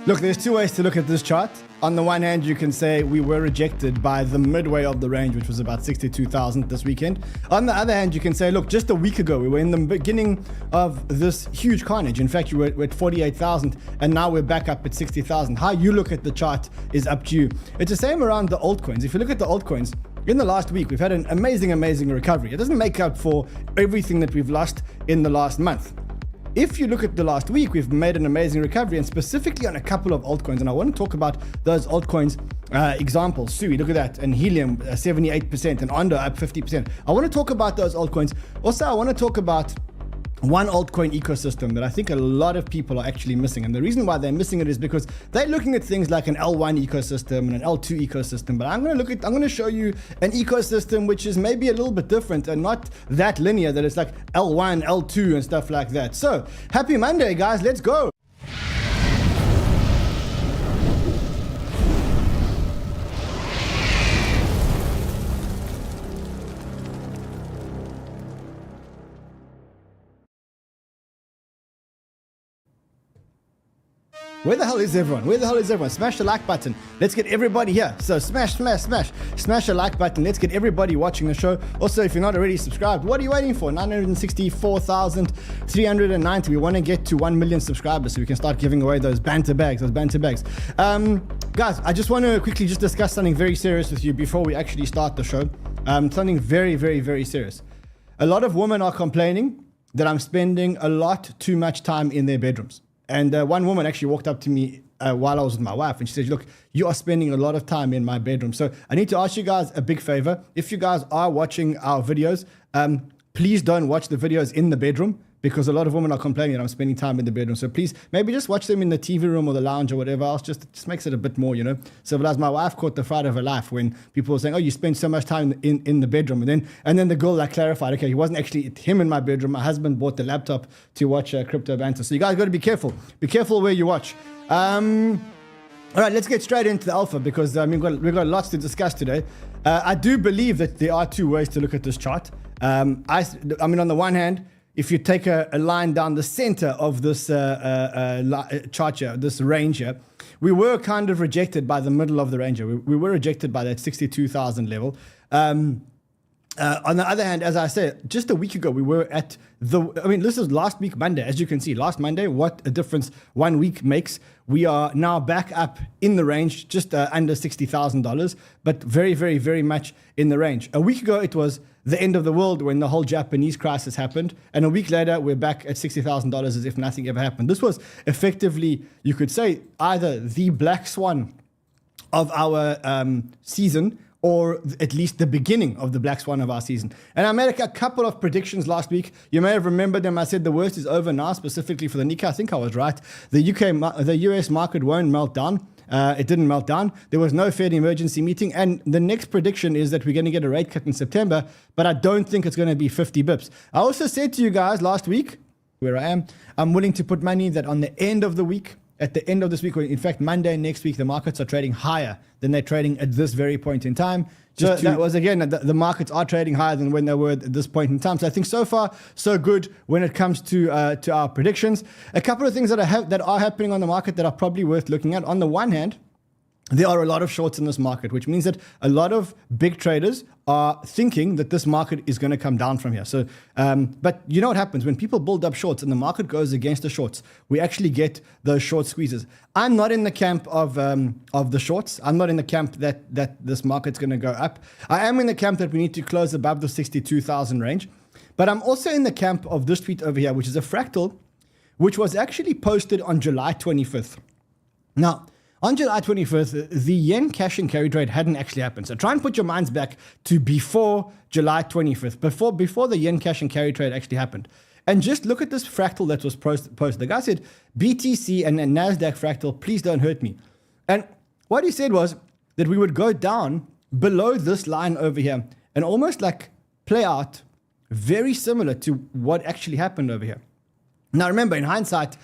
Look, there's two ways to look at this chart. On the one hand, you can say we were rejected by the midway of the range, which was about 62,000 this weekend. On the other hand, you can say, look, just a week ago, we were in the beginning of this huge carnage. In fact, we're at 48,000 and now we're back up at 60,000. How you look at the chart is up to you. It's the same around the altcoins. If you look at the altcoins, in the last week, we've had an amazing recovery. It doesn't make up for everything that we've lost in the last month. If you look at the last week, we've made an amazing recovery, and specifically on a couple of altcoins. And I want to talk about those altcoins examples. Sui, look at that. And Helium, 78%, and Ondo up 50%. I want to talk about those altcoins. Also, I want to talk about one altcoin ecosystem that I think a lot of people are actually missing. And the reason why they're missing it is because they're looking at things like an L1 ecosystem and an L2 ecosystem. But I'm going to show you an ecosystem which is maybe a little bit different and not that linear, that it's like L1, L2 and stuff like that. So happy Monday, guys. Let's go. Where the hell is everyone? Where the hell is everyone? Smash the like button. Let's get everybody here. So smash the like button. Let's get everybody watching the show. Also, if you're not already subscribed, what are you waiting for? 964,390. We want to get to 1 million subscribers so we can start giving away those banter bags. Guys, I just want to quickly just discuss something very serious with you before we actually start the show. Something very, very, very serious. A lot of women are complaining that I'm spending a lot too much time in their bedrooms. And one woman actually walked up to me while I was with my wife, and she said, look, you are spending a lot of time in my bedroom. So I need to ask you guys a big favor. If you guys are watching our videos, please don't watch the videos in the bedroom, because a lot of women are complaining that I'm spending time in the bedroom. So please, maybe just watch them in the TV room or the lounge or whatever else. Just makes it a bit more, you know. So as my wife caught the fright of her life when people were saying, oh, you spend so much time in the bedroom. And then the girl like clarified, okay, he wasn't actually him in my bedroom. My husband bought the laptop to watch Crypto Banter. So you guys got to be careful. Be careful where you watch. All right, let's get straight into the alpha, because we've got lots to discuss today. I do believe that there are two ways to look at this chart. I mean, on the one hand, if you take a line down the center of this chart here, this range here, we were kind of rejected by the middle of the range here. We were rejected by that 62,000 level. On the other hand, as I said, just a week ago, we were at this is last week, Monday. As you can see, last Monday, what a difference 1 week makes. We are now back up in the range, just under $60,000, but very, very, very much in the range. A week ago, it was the end of the world when the whole Japanese crisis happened. And a week later, we're back at $60,000 as if nothing ever happened. This was effectively, you could say, either the black swan of our season, or at least the beginning of the black swan of our season. And I made a couple of predictions last week. You may have remembered them. I said the worst is over now, specifically for the Nikkei. I think I was right. The US market won't melt down. It didn't melt down. There was no Fed emergency meeting. And the next prediction is that we're going to get a rate cut in September, but I don't think it's going to be 50 bips. I also said to you guys last week, where I am, I'm willing to put money that on the end of the week, at the end of this week, or in fact, Monday next week, the markets are trading higher than they're trading at this very point in time. That was, again, the markets are trading higher than when they were at this point in time. So I think so far, so good when it comes to our predictions. A couple of things that are happening on the market that are probably worth looking at. On the one hand, there are a lot of shorts in this market, which means that a lot of big traders are thinking that this market is going to come down from here. So, but you know what happens when people build up shorts and the market goes against the shorts? We actually get those short squeezes. I'm not in the camp of the shorts. I'm not in the camp that this market's going to go up. I am in the camp that we need to close above the 62,000 range. But I'm also in the camp of this tweet over here, which is a fractal, which was actually posted on July 25th. Now, on July 25th, the yen cash and carry trade hadn't actually happened. So try and put your minds back to before July 25th, before the yen cash and carry trade actually happened. And just look at this fractal that was posted. The guy said, BTC and NASDAQ fractal, please don't hurt me. And what he said was that we would go down below this line over here and almost like play out very similar to what actually happened over here. Now, remember, in hindsight,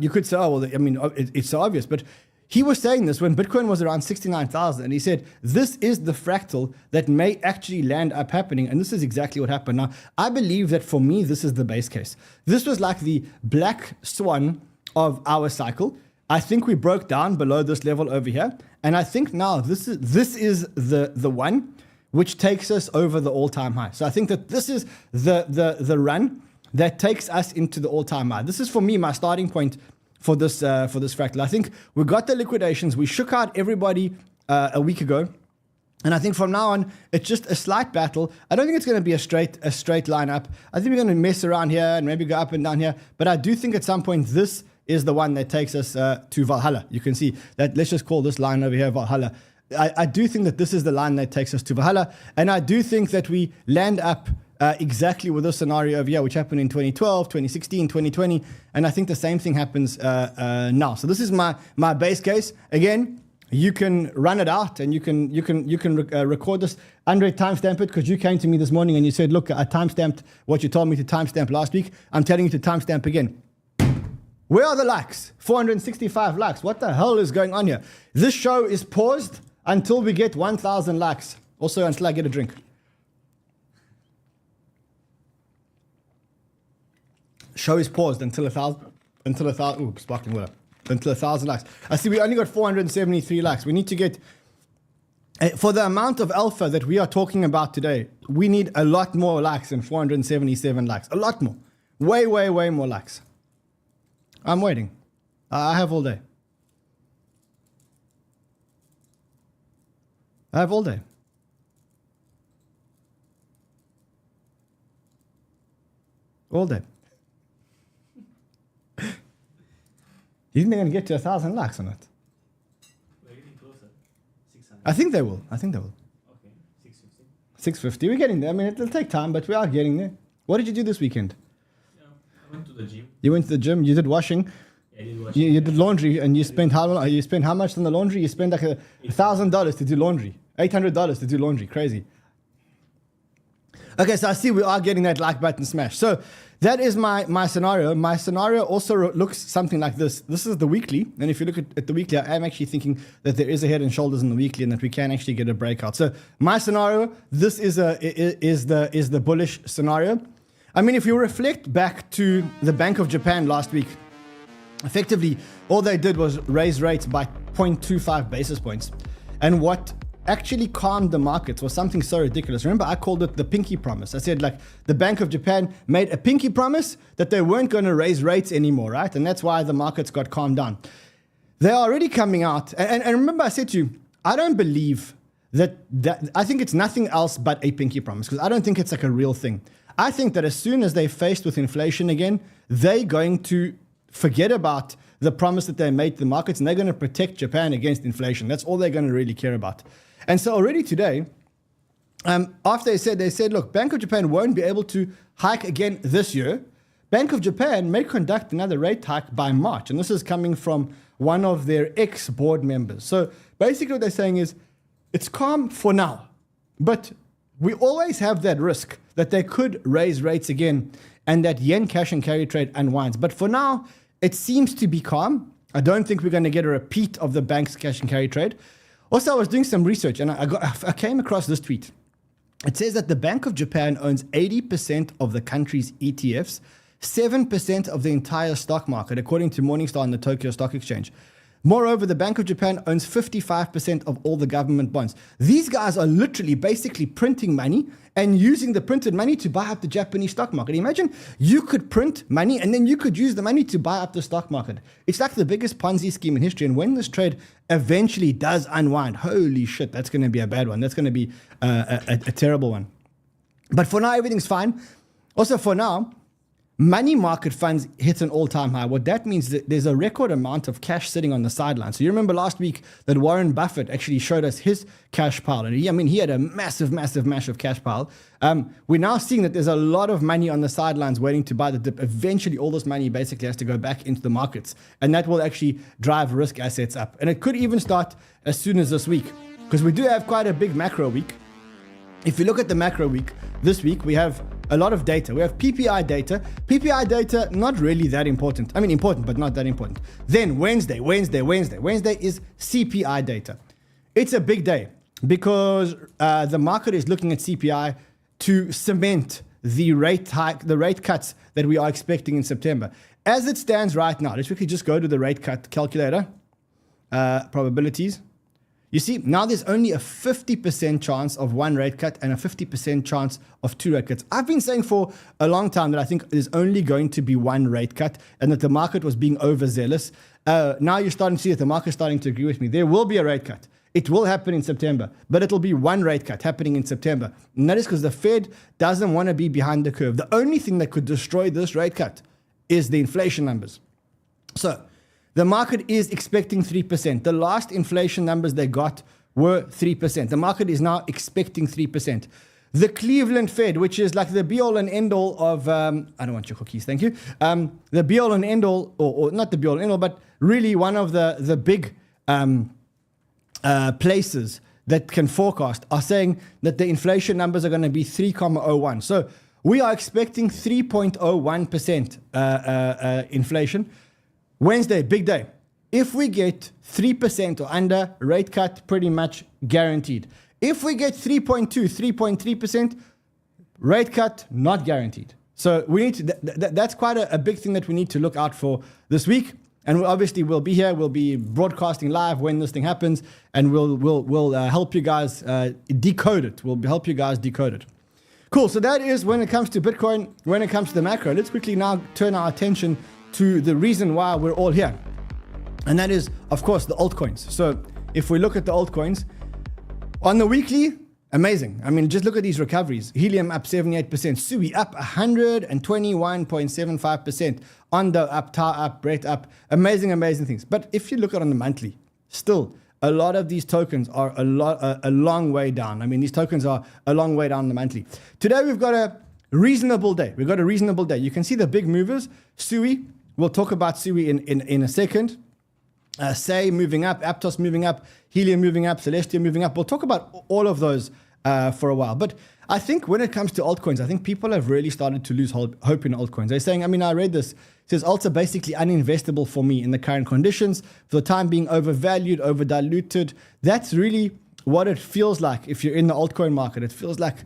you could say, oh, well, I mean, it's so obvious, but he was saying this when Bitcoin was around 69,000, and he said, this is the fractal that may actually land up happening, and this is exactly what happened. Now, I believe that for me, this is the base case. This was like the black swan of our cycle. I think we broke down below this level over here. And I think now this is the one which takes us over the all-time high. So I think that this is the run that takes us into the all-time high. This is, for me, my starting point for this fractal. I think we got the liquidations. We shook out everybody a week ago. And I think from now on, it's just a slight battle. I don't think it's going to be a straight line up. I think we're going to mess around here and maybe go up and down here. But I do think at some point, this is the one that takes us to Valhalla. You can see that. Let's just call this line over here Valhalla. I do think that this is the line that takes us to Valhalla. And I do think that we land up exactly with this scenario over here, which happened in 2012, 2016, 2020. And I think the same thing happens now. So this is my base case. Again, you can run it out and you can record this. Andre, timestamp it, because you came to me this morning and you said, look, I timestamped what you told me to timestamp last week. I'm telling you to timestamp again. Where are the likes? 465 likes. What the hell is going on here? This show is paused until we get 1,000 likes. Also, until I get a drink. Show is paused until 1,000. Ooh, sparkling water. Until 1,000 likes. I see we only got 473 likes. We need to get, for the amount of alpha that we are talking about today, we need a lot more likes than 477 likes. A lot more. Way, way, way more likes. I'm waiting. I have all day. I have all day. All day. You think they're going to get to 1,000 likes or not? We're getting closer. 600. I think they will. Okay, 650. 650. We're getting there. I mean, it'll take time, but we are getting there. What did you do this weekend? Yeah, I went to the gym. You went to the gym. You did washing. Yeah, I did washing. You did laundry, and you spent how long? You spent how much on the laundry? You spent like $1,000 to do laundry. $800 to do laundry. Crazy. Okay, so I see we are getting that like button smash. So that is my scenario. My scenario also looks something like this. This is the weekly, and if you look at the weekly, I am actually thinking that there is a head and shoulders in the weekly, and that we can actually get a breakout. So my scenario, this is the bullish scenario. I mean, if you reflect back to the Bank of Japan last week, effectively all they did was raise rates by 0.25 basis points, and what actually calmed the markets was something so ridiculous. Remember, I called it the pinky promise. I said, like, the Bank of Japan made a pinky promise that they weren't going to raise rates anymore, right? And that's why the markets got calmed down. They're already coming out. And remember, I said to you, I don't believe that I think it's nothing else but a pinky promise, because I don't think it's like a real thing. I think that as soon as they're faced with inflation again, they're going to forget about the promise that they made to the markets, and they're going to protect Japan against inflation. That's all they're going to really care about. And so already today, after they said, look, Bank of Japan won't be able to hike again this year. Bank of Japan may conduct another rate hike by March. And this is coming from one of their ex-board members. So basically what they're saying is, it's calm for now, but we always have that risk that they could raise rates again and that yen cash and carry trade unwinds. But for now, it seems to be calm. I don't think we're going to get a repeat of the bank's cash and carry trade. Also, I was doing some research and I came across this tweet. It says that the Bank of Japan owns 80% of the country's ETFs, 7% of the entire stock market, according to Morningstar and the Tokyo Stock Exchange. Moreover, the Bank of Japan owns 55% of all the government bonds. These guys are literally basically printing money and using the printed money to buy up the Japanese stock market. Imagine you could print money and then you could use the money to buy up the stock market. It's like the biggest Ponzi scheme in history. And when this trade eventually does unwind, holy shit, that's going to be a bad one. That's going to be a terrible one. But for now, everything's fine. Also, for now, money market funds hit an all-time high. What that means is that there's a record amount of cash sitting on the sidelines. So you remember last week that Warren Buffett actually showed us his cash pile. And he had a massive cash pile. We're now seeing that there's a lot of money on the sidelines waiting to buy the dip. Eventually, all this money basically has to go back into the markets. And that will actually drive risk assets up. And it could even start as soon as this week, because we do have quite a big macro week. If you look at the macro week, this week we have a lot of data. We have PPI data. PPI data, not really that important. I mean, important, but not that important. Then Wednesday is CPI data. It's a big day because the market is looking at CPI to cement the rate hike, the rate cuts that we are expecting in September. As it stands right now, let's quickly just go to the rate cut calculator, probabilities. You see, now there's only a 50% chance of one rate cut and a 50% chance of two rate cuts. I've been saying for a long time that I think there's only going to be one rate cut and that the market was being overzealous. Now you're starting to see that the market's starting to agree with me. There will be a rate cut. It will happen in September, but it'll be one rate cut happening in September. And that is because the Fed doesn't want to be behind the curve. The only thing that could destroy this rate cut is the inflation numbers. So the market is expecting 3%. The last inflation numbers they got were 3%. The market is now expecting 3%. The Cleveland Fed, which is like the be-all and end-all of, I don't want your cookies, thank you. The be-all and end-all, or not the be-all and end-all, but really one of the big places that can forecast are saying that the inflation numbers are going to be 3.01. So we are expecting 3.01% inflation. Wednesday, big day. If we get 3% or under, rate cut pretty much guaranteed. If we get 3.2, 3.3%, rate cut not guaranteed. So we need to, that's quite a big thing that we need to look out for this week. And obviously we'll be here, we'll be broadcasting live when this thing happens, and we'll help you guys decode it. We'll help you guys decode it. Cool, so that is when it comes to Bitcoin, when it comes to the macro. Let's quickly now turn our attention to the reason why we're all here. And that is, of course, the altcoins. So if we look at the altcoins, on the weekly, amazing. I mean, just look at these recoveries. Helium up 78%, Sui up 121.75%, Ondo up, Tar up, Brett up. Amazing, amazing things. But if you look at it on the monthly, still, a lot of these tokens are a long way down. I mean, these tokens are a long way down the monthly. Today, we've got a reasonable day. We've got a reasonable day. You can see the big movers. Sui, we'll talk about Sui in a second. Say moving up, Aptos moving up, Helium moving up, Celestia moving up. We'll talk about all of those for a while. But I think when it comes to altcoins, I think people have really started to lose hope in altcoins. They're saying, I mean, I read this. It says alts are basically uninvestable for me in the current conditions. For the time being overvalued, overdiluted. That's really what it feels like if you're in the altcoin market. It feels like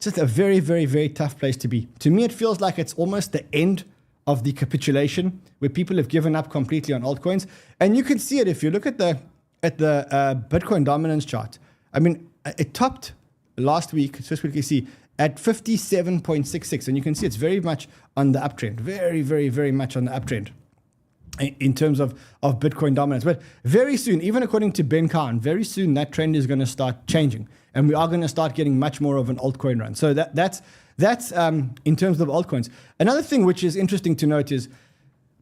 just a very, very, very tough place to be. To me, it feels like it's almost the end of the capitulation where people have given up completely on altcoins. And you can see it if you look at the Bitcoin dominance chart. I mean, it topped last week, just quickly see, at 57.66. And you can see it's very much on the uptrend. Very, very, very much on the uptrend in terms of Bitcoin dominance. But very soon, even according to Ben Khan, very soon that trend is going to start changing. And we are going to start getting much more of an altcoin run. So that's in terms of altcoins. Another thing which is interesting to note is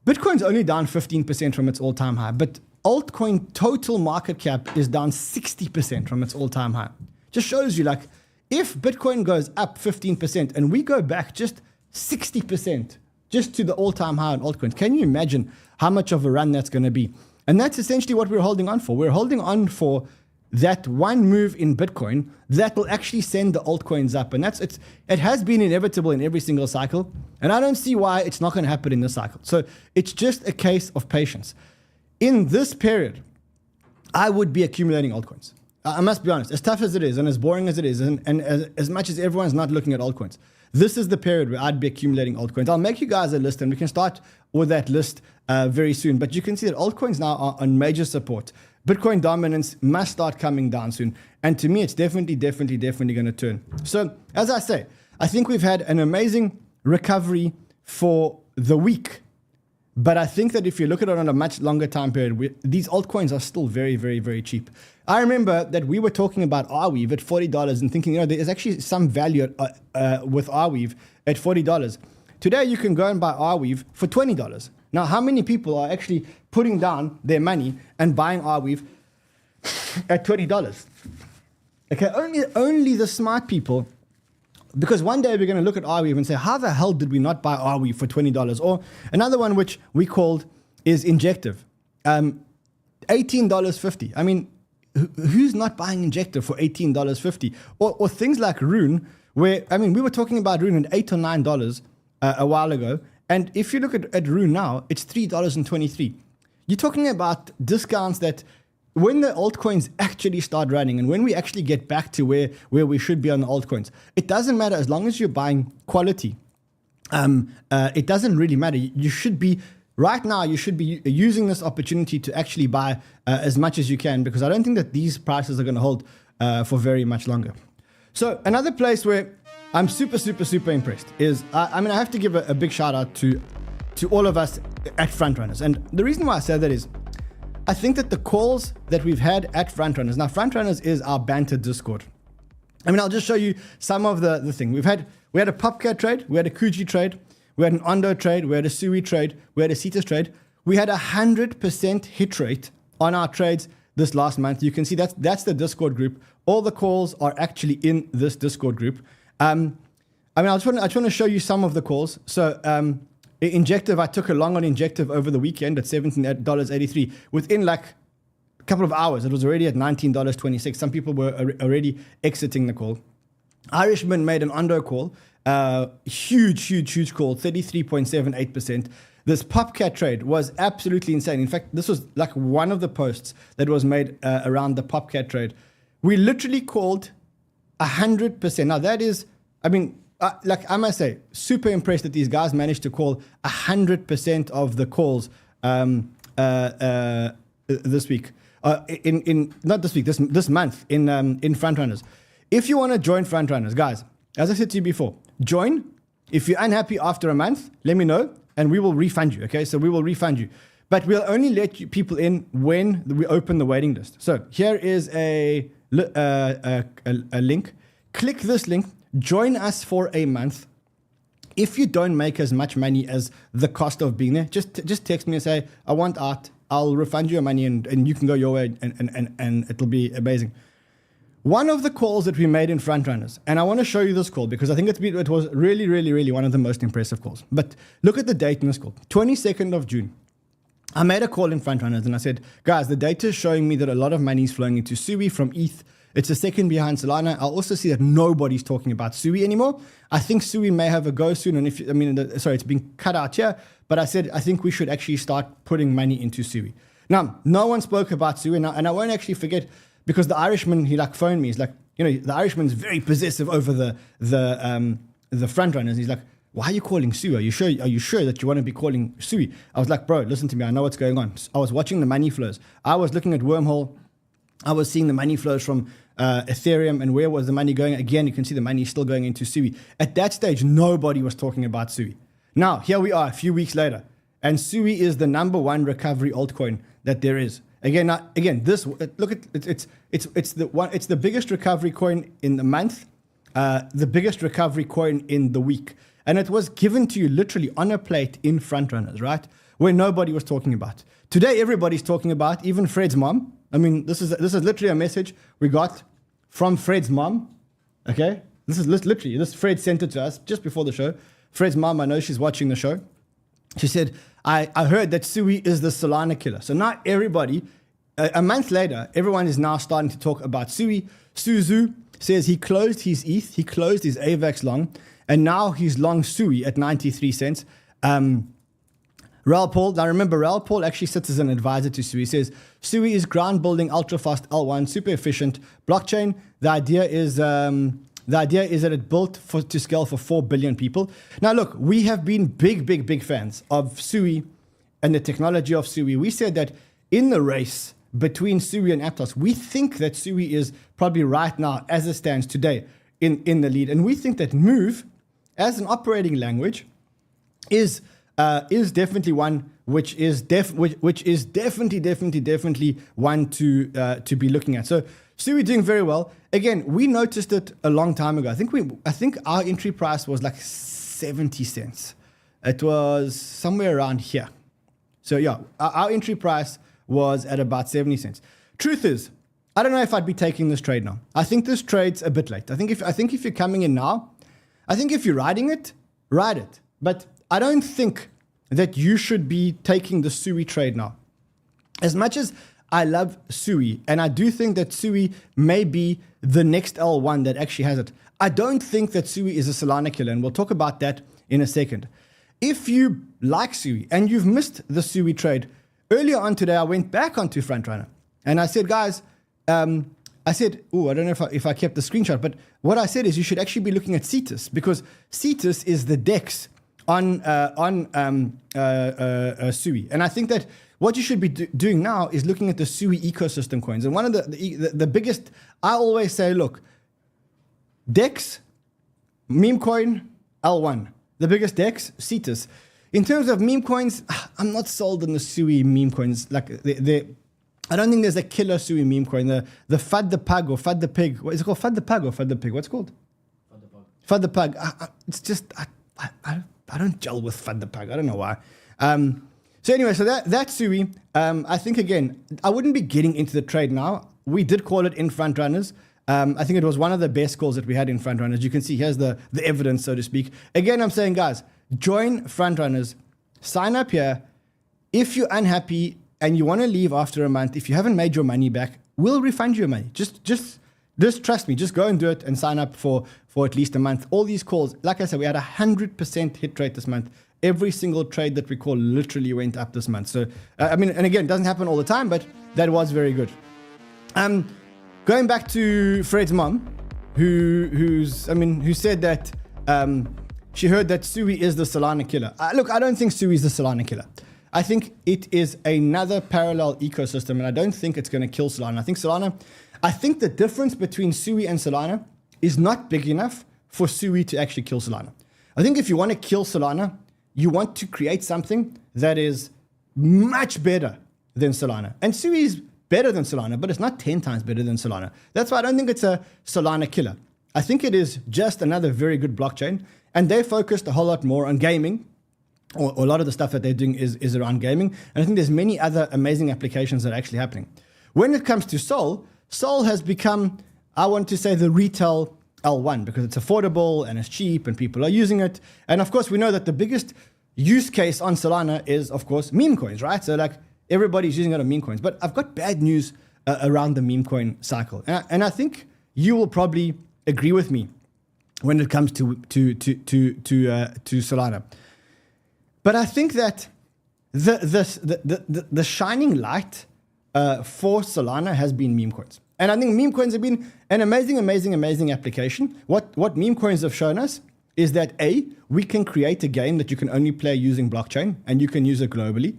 Bitcoin's only down 15% from its all-time high, but altcoin total market cap is down 60% from its all-time high. Just shows you, like, if Bitcoin goes up 15% and we go back just 60% just to the all-time high on altcoins, can you imagine how much of a run that's going to be? And that's essentially what we're holding on for. We're holding on for that one move in Bitcoin that will actually send the altcoins up. And it has been inevitable in every single cycle. And I don't see why it's not going to happen in this cycle. So it's just a case of patience. In this period, I would be accumulating altcoins. I must be honest, as tough as it is and as boring as it is, and as much as everyone's not looking at altcoins, this is the period where I'd be accumulating altcoins. I'll make you guys a list and we can start with that list very soon. But you can see that altcoins now are on major support. Bitcoin dominance must start coming down soon. And to me, it's definitely going to turn. So as I say, I think we've had an amazing recovery for the week. But I think that if you look at it on a much longer time period, these altcoins are still very, very, very cheap. I remember that we were talking about 𝗬𝗓𝗡 at $40 and thinking, there's actually some value with 𝗬𝗓𝗡 at $40. Today, you can go and buy 𝗬𝗓𝗡 for $20. Now, how many people are actually putting down their money and buying 𝗬𝗓𝗡 at $20? Okay, only the smart people, because one day we're going to look at 𝗬𝗓𝗡 and say, how the hell did we not buy 𝗬𝗓𝗡 for $20? Or another one which we called is Injective, $18.50. I mean, who's not buying Injective for $18.50? Or things like Rune, where, I mean, we were talking about Rune at $8 or $9 a while ago. And if you look at Rune now, it's $3.23. You're talking about discounts that when the altcoins actually start running and when we actually get back to where we should be on the altcoins, it doesn't matter as long as you're buying quality. It doesn't really matter. You should be, right now, you should be using this opportunity to actually buy as much as you can, because I don't think that these prices are going to hold for very much longer. So another place where I'm super impressed is, I have to give a big shout out to all of us at Frontrunners. And the reason why I say that is, I think that the calls that we've had at Frontrunners, now Frontrunners is our Banter Discord. I'll just show you some of the thing. We had a 𝗕𝗘𝗘𝗧𝗧 trade, we had a 𝗕𝗘𝗖𝗟𝗑 trade, we had an 𝗕𝗘𝗩𝗘𝗥 trade, we had a 𝗬𝗜𝗕 trade, we had a 𝗕𝗘𝗣𝗙 trade. We had 100% hit rate on our trades this last month. You can see that's the Discord group. All the calls are actually in this Discord group. I just want to show you some of the calls. So Injective, I took a long on Injective over the weekend at $17.83. Within like a couple of hours, it was already at $19.26. Some people were already exiting the call. Irishman made an under call, huge call, 33.78%. This 𝗕𝗘𝗘𝗧𝗧 trade was absolutely insane. In fact, this was like one of the posts that was made around the 𝗕𝗘𝗘𝗧𝗧 trade. We literally called 100%. Now that is, I must say, super impressed that these guys managed to call 100% of the calls this week. Not this week, this month in Frontrunners. If you want to join Frontrunners, guys, as I said to you before, join. If you're unhappy after a month, let me know and we will refund you. Okay, so we will refund you, but we'll only let people in when we open the waiting list. So here is a link. Click this link. Join us for a month. If you don't make as much money as the cost of being there, just text me and say, I want out. I'll refund you your money and you can go your way and it'll be amazing. One of the calls that we made in Frontrunners, and I want to show you this call because I think it was really one of the most impressive calls. But look at the date in this call, 22nd of June. I made a call in Frontrunners and I said, guys, the data is showing me that a lot of money is flowing into 𝗬𝗜 from ETH. It's a second behind Solana. I'll also see that nobody's talking about 𝗬𝗜 anymore. I think 𝗬𝗜 may have a go soon. And it's being cut out here. But I said, I think we should actually start putting money into 𝗬𝗜. Now, no one spoke about 𝗬𝗜. And I won't actually forget, because the Irishman, he phoned me. He's like, the Irishman's very possessive over the Frontrunners. He's like, why are you calling 𝗬𝗜? Are you sure that you want to be calling 𝗬𝗜? I was like, bro, listen to me. I know what's going on. I was watching the money flows. I was looking at Wormhole. I was seeing the money flows from Ethereum and where was the money going. Again, you can see the money is still going into 𝗬𝗜. At that stage, nobody was talking about 𝗬𝗜. Now, here we are a few weeks later, and 𝗬𝗜 is the #1 recovery altcoin that there is. This look at it's the biggest recovery coin in the month, the biggest recovery coin in the week, and it was given to you literally on a plate in Frontrunners, right? Where nobody was talking about. Today, everybody's talking about, even Fred's mom. This is literally a message we got from Fred's mom. Okay, this is literally this. Fred sent it to us just before the show. Fred's mom, I know she's watching the show. She said, I heard that 𝗬𝗜 is the Solana killer. So now everybody, a month later, everyone is now starting to talk about 𝗬𝗜. Suzu says he closed his ETH, he closed his AVAX long, and now he's long 𝗬𝗜 at 93 cents. 𝗕𝗓𝗪, now remember, 𝗕𝗓𝗪 actually sits as an advisor to 𝗬𝗜. He says, 𝗬𝗜 is ground building, ultra fast L1, super efficient blockchain. The idea is that it built to scale for 4 billion people. Now look, we have been big fans of 𝗬𝗜 and the technology of 𝗬𝗜. We said that in the race between 𝗬𝗜 and Aptos, we think that 𝗬𝗜 is probably right now, as it stands today, in the lead. And we think that Move, as an operating language, is definitely one which is definitely one to be looking at. So 𝗬𝗜 doing very well. Again, we noticed it a long time ago. I think our entry price was like 70 cents. It was somewhere around here. So yeah, our entry price was at about 70 cents. Truth is, I don't know if I'd be taking this trade now. I think this trade's a bit late. I think if you're coming in now, I think if you're riding it, ride it. But I don't think that you should be taking the 𝗬𝗜 trade now. As much as I love 𝗬𝗜, and I do think that 𝗬𝗜 may be the next L1 that actually has it, I don't think that 𝗬𝗜 is a Solana killer, and we'll talk about that in a second. If you like 𝗬𝗜 and you've missed the 𝗬𝗜 trade, earlier on today I went back onto Frontrunner And I said, guys, I said, I don't know if I kept the screenshot, but what I said is you should actually be looking at 𝗕𝗬𝗕𝗓, because 𝗕𝗬𝗕𝗓 is the DEX on 𝗬𝗬𝗕𝗓. And I think that what you should be doing now is looking at the 𝗬𝗬𝗕𝗓 ecosystem coins. And one of the biggest, I always say, look, DEX, meme coin, L1. The biggest DEX, 𝗕𝗬𝗕𝗓. In terms of meme coins, I'm not sold on the 𝗬𝗬𝗕𝗓 meme coins. Like I don't think there's a killer 𝗬𝗬𝗕𝗓 meme coin. The 𝗕𝗘𝗩𝗔 or 𝗕𝗘𝗩𝗕𝗔. What is it called? 𝗕𝗘𝗩𝗔 or 𝗕𝗘𝗩𝗕𝗔? What's it called? 𝗕𝗘𝗩𝗔. It's just I don't gel with 𝗕𝗘𝗩𝗔. I don't know why. So anyway, so that 𝗬𝗬𝗕𝗓, I think again, I wouldn't be getting into the trade now. We did call it in front runners. I think it was one of the best calls that we had in front runners. You can see here's the evidence, so to speak. Again, I'm saying, guys, join front runners, sign up here. If you're unhappy and you want to leave after a month, if you haven't made your money back, we'll refund you your money. Just trust me. Just go and do it and sign up for at least a month. All these calls, like I said, we had 100% hit rate this month. Every single trade that we call literally went up this month. So, I mean, and again, it doesn't happen all the time, but that was very good. Going back to Fred's mom, who said that she heard that 𝗬𝗬𝗕𝗓 is the Solana killer. Look, I don't think 𝗬𝗬𝗕𝗓 is the Solana killer. I think it is another parallel ecosystem, and I don't think it's going to kill Solana. I think the difference between 𝗬𝗬𝗕𝗓 and Solana is not big enough for 𝗬𝗬𝗕𝗓 to actually kill Solana. I think if you want to kill Solana, you want to create something that is much better than Solana. And 𝗬𝗬𝗕𝗓 is better than Solana, but it's not 10 times better than Solana. That's why I don't think it's a Solana killer. I think it is just another very good blockchain, and they focused a whole lot more on gaming, or a lot of the stuff that they're doing is around gaming. And I think there's many other amazing applications that are actually happening. When it comes to Sol has become, I want to say, the retail L1, because it's affordable and it's cheap and people are using it. And of course, we know that the biggest use case on Solana is, of course, meme coins, right? So like everybody's using it on meme coins. But I've got bad news around the meme coin cycle. And I think you will probably agree with me when it comes to Solana. But I think that the shining light for Solana has been meme coins. And I think meme coins have been an amazing application. What meme coins have shown us is that we can create a game that you can only play using blockchain, and you can use it globally.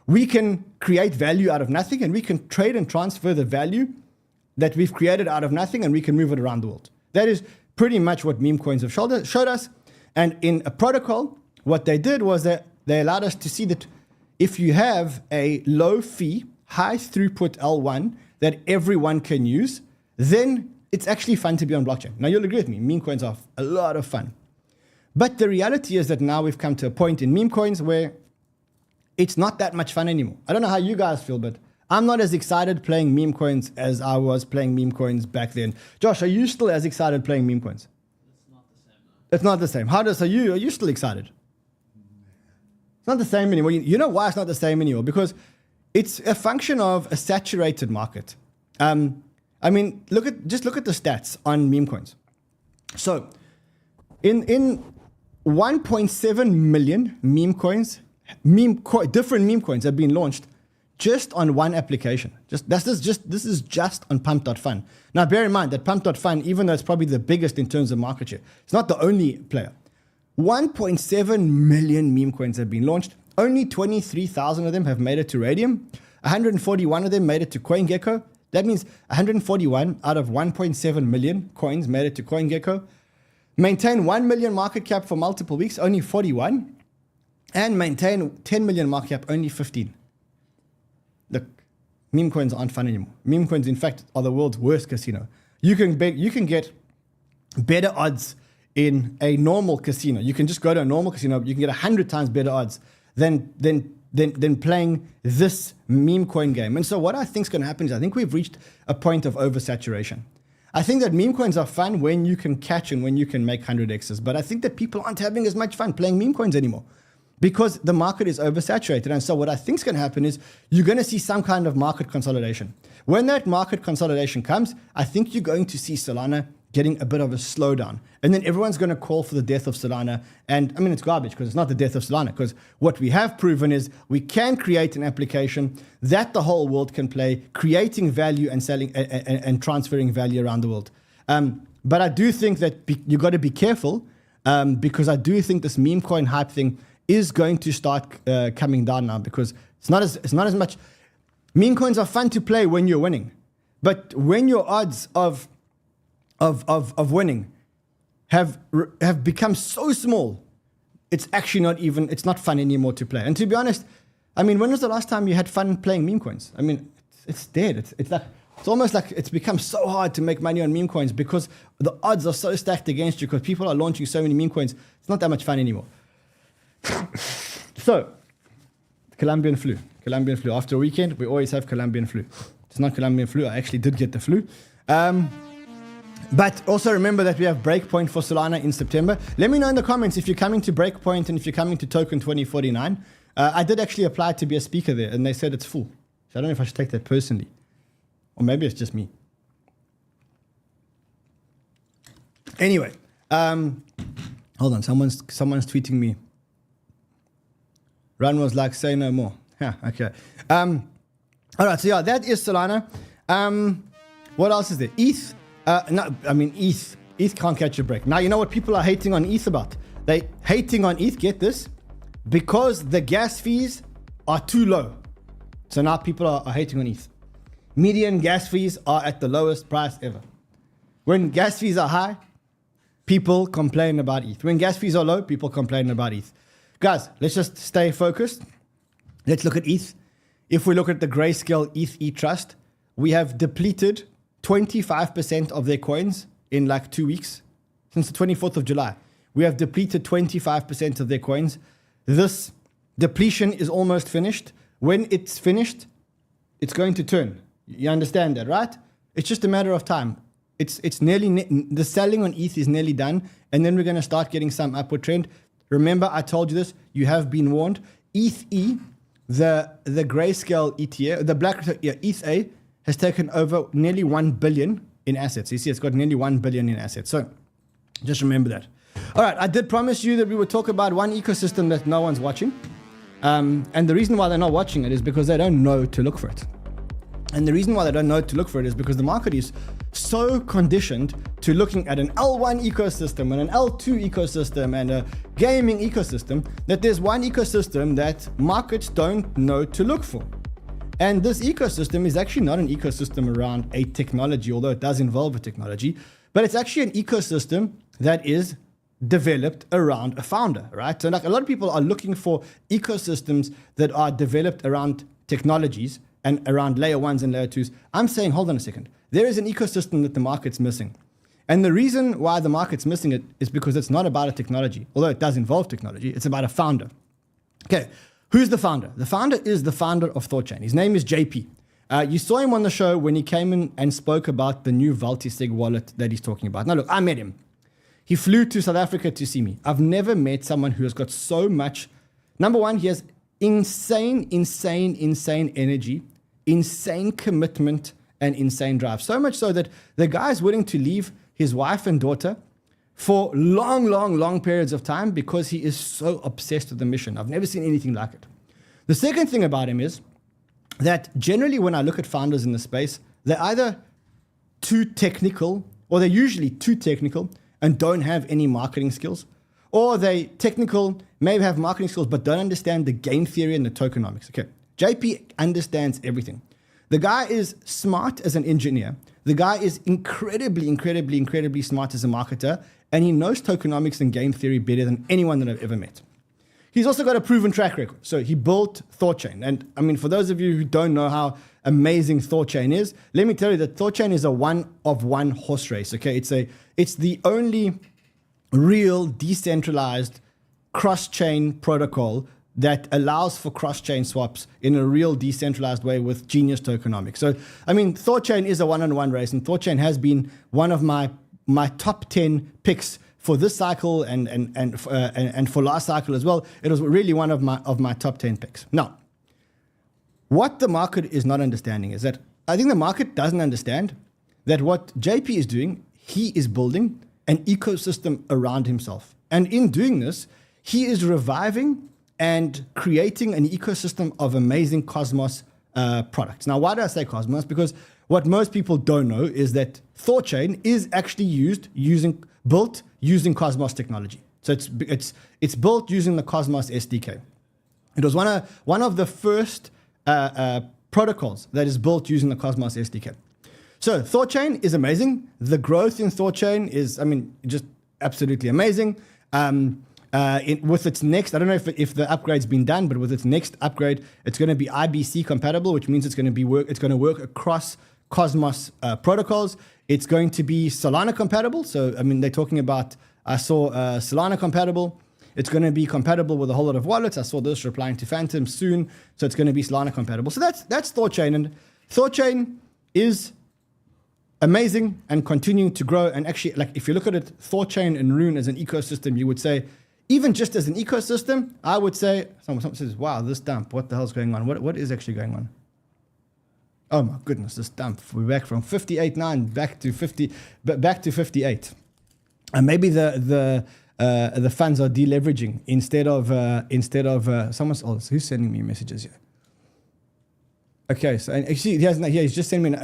We can create value out of nothing, and we can trade and transfer the value that we've created out of nothing, and we can move it around the world. That is pretty much what meme coins have showed us. And in a protocol, what they did was that they allowed us to see that if you have a low fee, high throughput L1 that everyone can use, then it's actually fun to be on blockchain. Now, you'll agree with me, meme coins are a lot of fun. But the reality is that now we've come to a point in meme coins where it's not that much fun anymore. I don't know how you guys feel, but I'm not as excited playing meme coins as I was playing meme coins back then. Josh, are you still as excited playing meme coins? It's not the same. It's not the same. Are you still excited? It's not the same anymore. You know why it's not the same anymore? Because it's a function of a saturated market. I mean, look at the stats on meme coins. So, in 1.7 million meme coins, different meme coins have been launched just on one application. This is just on Pump.Fun. Now, bear in mind that Pump.Fun, even though it's probably the biggest in terms of market share, it's not the only player. 1.7 million meme coins have been launched. Only 23,000 of them have made it to Raydium. 141 of them made it to CoinGecko. That means 141 out of 1.7 million coins made it to CoinGecko. Maintain 1 million market cap for multiple weeks, only 41. And maintain 10 million market cap, only 15. Look, meme coins aren't fun anymore. Meme coins, in fact, are the world's worst casino. You can get better odds in a normal casino. You can just go to a normal casino, you can get 100 times better odds than playing this meme coin game. And so what I think is going to happen is I think we've reached a point of oversaturation. I think that meme coins are fun when you can catch and when you can make 100x's, but I think that people aren't having as much fun playing meme coins anymore because the market is oversaturated. And so what I think is going to happen is you're going to see some kind of market consolidation. When that market consolidation comes, I think you're going to see Solana getting a bit of a slowdown. And then everyone's going to call for the death of Solana. And I mean, it's garbage because it's not the death of Solana, because what we have proven is we can create an application that the whole world can play, creating value and selling and transferring value around the world. But I do think that you got to be careful because I do think this meme coin hype thing is going to start coming down now, because it's not as much. Meme coins are fun to play when you're winning, but when your odds of winning have become so small, it's actually it's not fun anymore to play. And to be honest, I mean, when was the last time you had fun playing meme coins? I mean, it's dead. It's almost like it's become so hard to make money on meme coins because the odds are so stacked against you because people are launching so many meme coins. It's not that much fun anymore. So, Colombian flu. After a weekend, we always have Colombian flu. It's not Colombian flu. I actually did get the flu. But also remember that we have Breakpoint for Solana in September. Let me know in the comments if you're coming to Breakpoint and if you're coming to Token 2049. I did actually apply to be a speaker there, and they said it's full. So I don't know if I should take that personally. Or maybe it's just me. Anyway, hold on. Someone's tweeting me. Run was like, say no more. Yeah, okay. All right, so yeah, that is Solana. What else is there? ETH. ETH can't catch a break. Now, you know what people are hating on ETH about? They hating on ETH, get this, because the gas fees are too low. So now people are hating on ETH. Median gas fees are at the lowest price ever. When gas fees are high, people complain about ETH. When gas fees are low, people complain about ETH. Guys, let's just stay focused. Let's look at ETH. If we look at the Grayscale ETH Trust, we have depleted 25% of their coins in like 2 weeks. Since the 24th of July, we have depleted 25% of their coins. This depletion is almost finished. When it's finished, it's going to turn. You understand that, right? It's just a matter of time. It's nearly, the selling on ETH is nearly done, and then we're going to start getting some upward trend. Remember, I told you this, you have been warned. ETH-E, the Grayscale ETF, the Black, ETH-A, has taken over nearly 1 billion in assets. You see, it's got nearly 1 billion in assets. So just remember that. All right, I did promise you that we would talk about one ecosystem that no one's watching. And the reason why they're not watching it is because they don't know to look for it. And the reason why they don't know to look for it is because the market is so conditioned to looking at an L1 ecosystem and an L2 ecosystem and a gaming ecosystem that there's one ecosystem that markets don't know to look for. And this ecosystem is actually not an ecosystem around a technology, although it does involve a technology, but it's actually an ecosystem that is developed around a founder, right? So like a lot of people are looking for ecosystems that are developed around technologies and around layer ones and layer twos. I'm saying, hold on a second. There is an ecosystem that the market's missing. And the reason why the market's missing it is because it's not about a technology, although it does involve technology. It's about a founder. Okay. Who's the founder? The founder is the founder of ThoughtChain. His name is JP. You saw him on the show when he came in and spoke about the new 𝗦𝗘𝗧 wallet that he's talking about. Now, look, I met him. He flew to South Africa to see me. I've never met someone who has got so much. Number one, he has insane energy, insane commitment, and insane drive. So much so that the guy's willing to leave his wife and daughter for long periods of time because he is so obsessed with the mission. I've never seen anything like it. The second thing about him is that generally when I look at founders in the space, they're either too technical, or they're usually too technical and don't have any marketing skills, or they technical, maybe have marketing skills, but don't understand the game theory and the tokenomics. Okay, JP understands everything. The guy is smart as an engineer. The guy is incredibly smart as a marketer, and he knows tokenomics and game theory better than anyone that I've ever met. He's also got a proven track record. So he built ThoughtChain. And I mean, for those of you who don't know how amazing ThoughtChain is, let me tell you that ThoughtChain is a one-of-one horse race. Okay, it's the only real decentralized cross-chain protocol that allows for cross-chain swaps in a real decentralized way with genius tokenomics. So, I mean, ThoughtChain is a one-on-one race, and ThoughtChain has been one of my top 10 picks for this cycle and for last cycle as well. It was really one of my top 10 picks. Now, what the market is not understanding is that I think the market doesn't understand that what JP is doing, he is building an ecosystem around himself. And in doing this, he is reviving and creating an ecosystem of amazing Cosmos products. Now, why do I say Cosmos? Because what most people don't know is that ThorChain is actually built using Cosmos technology. So it's built using the Cosmos SDK. It was one of the first protocols that is built using the Cosmos SDK. So ThorChain is amazing. The growth in ThorChain is, just absolutely amazing. With its next, I don't know if the upgrade's been done, but with its next upgrade, it's going to be IBC compatible, which means it's going to work across Cosmos protocols. It's going to be Solana compatible. So, they're talking about, I saw Solana compatible. It's going to be compatible with a whole lot of wallets. I saw this replying to Phantom soon. So it's going to be Solana compatible. So that's ThorChain. And ThorChain is amazing and continuing to grow. And actually, like if you look at it, ThorChain and Rune as an ecosystem, you would say, even just as an ecosystem, I would say, someone says, wow, this dump, what the hell's going on? What is actually going on? Oh my goodness, this dump. We're back from 58.9 back to 58. And maybe the funds are deleveraging instead of someone's. Oh, who's sending me messages here? Okay, so and actually he's just sending me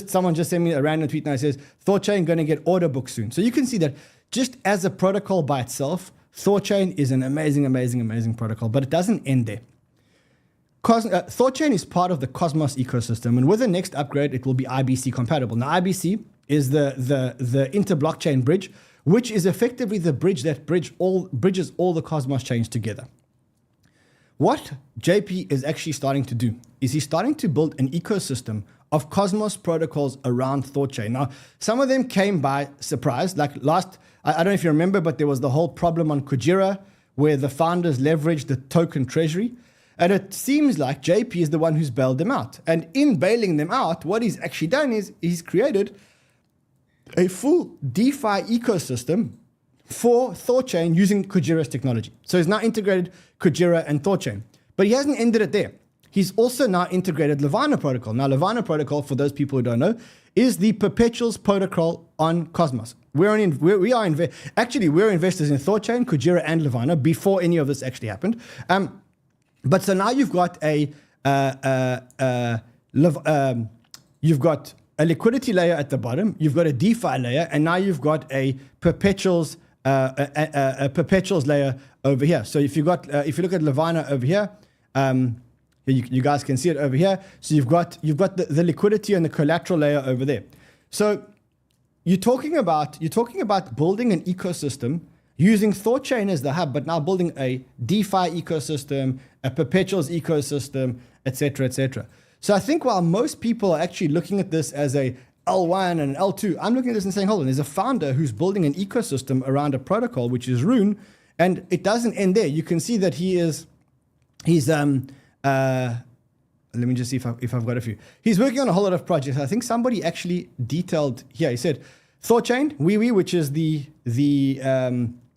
someone just sent me a random tweet now. It says ThorChain going to get order book soon. So you can see that just as a protocol by itself, ThorChain is an amazing protocol, but it doesn't end there. ThorChain is part of the Cosmos ecosystem, and with the next upgrade, it will be IBC compatible. Now, IBC is the inter-blockchain bridge, which is effectively the bridge that bridges all the Cosmos chains together. What JP is actually starting to do is he's starting to build an ecosystem of Cosmos protocols around ThorChain. Now, some of them came by surprise, like I don't know if you remember, but there was the whole problem on 𝗕𝗘𝗅 where the founders leveraged the token treasury. And it seems like JP is the one who's bailed them out. And in bailing them out, what he's actually done is he's created a full DeFi ecosystem for ThorChain using 𝗕𝗘𝗅's technology. So he's now integrated 𝗕𝗘𝗅 and ThorChain. But he hasn't ended it there. He's also now integrated 𝗬𝗓 protocol. Now, 𝗬𝗓 protocol, for those people who don't know, is the perpetuals protocol on Cosmos. We're investors in ThorChain, 𝗕𝗘𝗅, and 𝗬𝗓 before any of this actually happened. But so now you've got you've got a liquidity layer at the bottom, you've got a DeFi layer, and now you've got a perpetuals layer over here. So if you look at 𝗬𝗓 over here, you guys can see it over here. So you've got the liquidity and the collateral layer over there. So you're talking about building an ecosystem using ThorChain as the hub, but now building a DeFi ecosystem, a perpetuals ecosystem, etc., etc. So I think while most people are actually looking at this as a L1 and an L2, I'm looking at this and saying, hold on, there's a founder who's building an ecosystem around a protocol, which is Rune, and it doesn't end there. You can see that he's let me just see if I've got a few. He's working on a whole lot of projects. I think somebody actually detailed here. He said ThorChain, 𝗬𝗑𝗓, which is the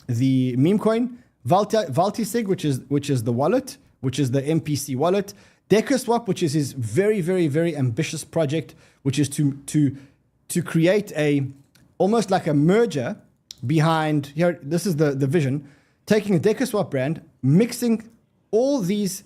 meme coin, 𝗕𝗘𝗣𝗕𝗥, which is the wallet, which is the MPC wallet, DecaSwap, which is his very ambitious project, which is to create almost like a merger behind here. This is the vision, taking a DecaSwap brand, mixing all these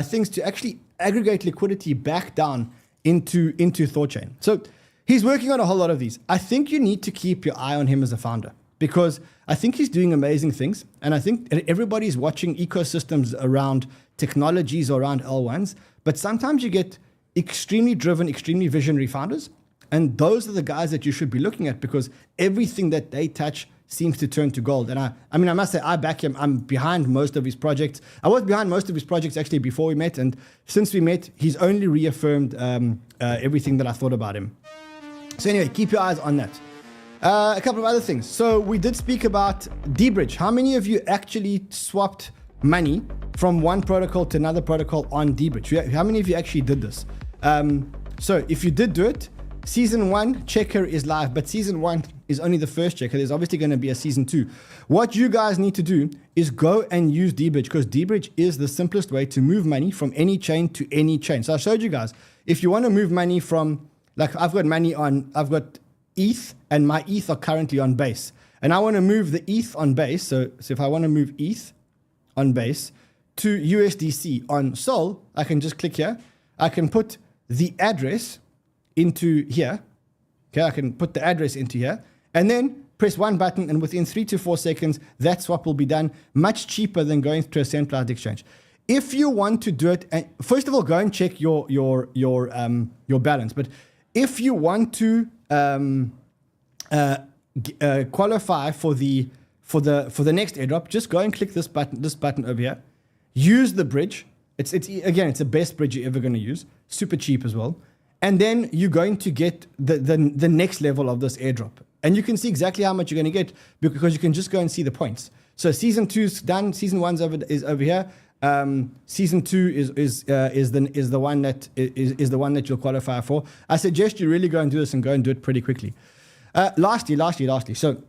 things to actually aggregate liquidity back down into ThorChain. So he's working on a whole lot of these. I think you need to keep your eye on him as a founder, because I think he's doing amazing things. And I think everybody's watching ecosystems around technologies or around L1s, but sometimes you get extremely driven, extremely visionary founders. And those are the guys that you should be looking at, because everything that they touch seems to turn to gold. And I must say, I back him. I'm behind most of his projects. I was behind most of his projects actually before we met. And since we met, he's only reaffirmed everything that I thought about him. So anyway, keep your eyes on that. A couple of other things. So we did speak about dBridge. How many of you actually swapped money from one protocol to another protocol on dBridge? How many of you actually did this? So if you did do it, Season 1 checker is live, but Season 1 is only the first checker. There's obviously going to be a Season 2. What you guys need to do is go and use dBridge, because dBridge is the simplest way to move money from any chain to any chain. So I showed you guys, if you want to move money from, like I've got money on, I've got ETH, and my ETH are currently on base. And I want to move the ETH on base. So if I want to move ETH on base to USDC on Sol, I can just click here. I can put the address into here. Okay, I can put the address into here and then press one button, and within 3 to 4 seconds, that swap will be done, much cheaper than going to a centralized exchange. If you want to do it, first of all, go and check your balance. But if you want to qualify for the next airdrop, just go and click this button over here. Use the bridge. It's the best bridge you're ever going to use. Super cheap as well. And then you're going to get the next level of this airdrop. And you can see exactly how much you're going to get because you can just go and see the points. So season 2's done. Season 1's over here. Season 2 is the one that you'll qualify for. I suggest you really go and do this and go and do it pretty quickly. Lastly. So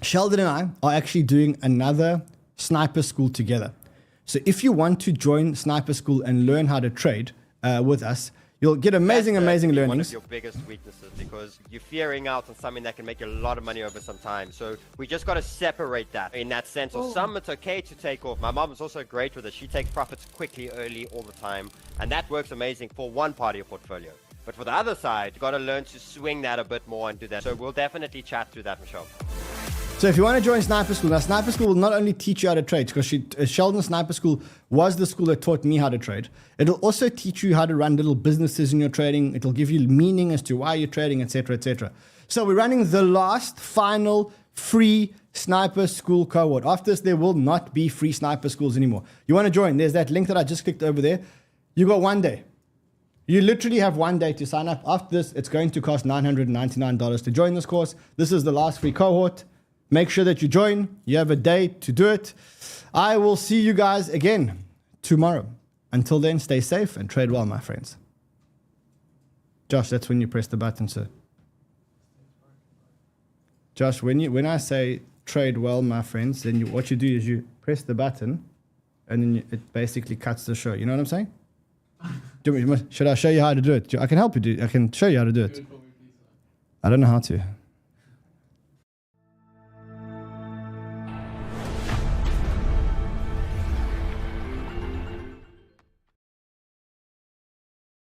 Sheldon and I are actually doing another sniper school together. So if you want to join sniper school and learn how to trade with us, you'll get amazing learnings. One of your biggest weaknesses because you're fearing out on something that can make you a lot of money over some time. So we just got to separate that in that sense. Or some it's okay to take off. My mom is also great with it. She takes profits quickly, early, all the time. And that works amazing for one part of your portfolio. But for the other side, you've got to learn to swing that a bit more and do that. So we'll definitely chat through that, Michelle. So if you want to join Sniper School, now Sniper School will not only teach you how to trade, because Sheldon Sniper School was the school that taught me how to trade. It'll also teach you how to run little businesses in your trading. It'll give you meaning as to why you're trading, etc., etc. So we're running the last, final, free Sniper School cohort. After this, there will not be free Sniper Schools anymore. You want to join? There's that link that I just clicked over there. You got 1 day. You literally have 1 day to sign up. After this, it's going to cost $999 to join this course. This is the last free cohort. Make sure that you join. You have a day to do it. I will see you guys again tomorrow. Until then, stay safe and trade well, my friends. Josh, that's when you press the button, sir. Josh, when I say trade well, my friends, then what you do is you press the button and then it basically cuts the show. You know what I'm saying? Should I show you how to do it? I can help you do it. I can show you how to do it. I don't know how to.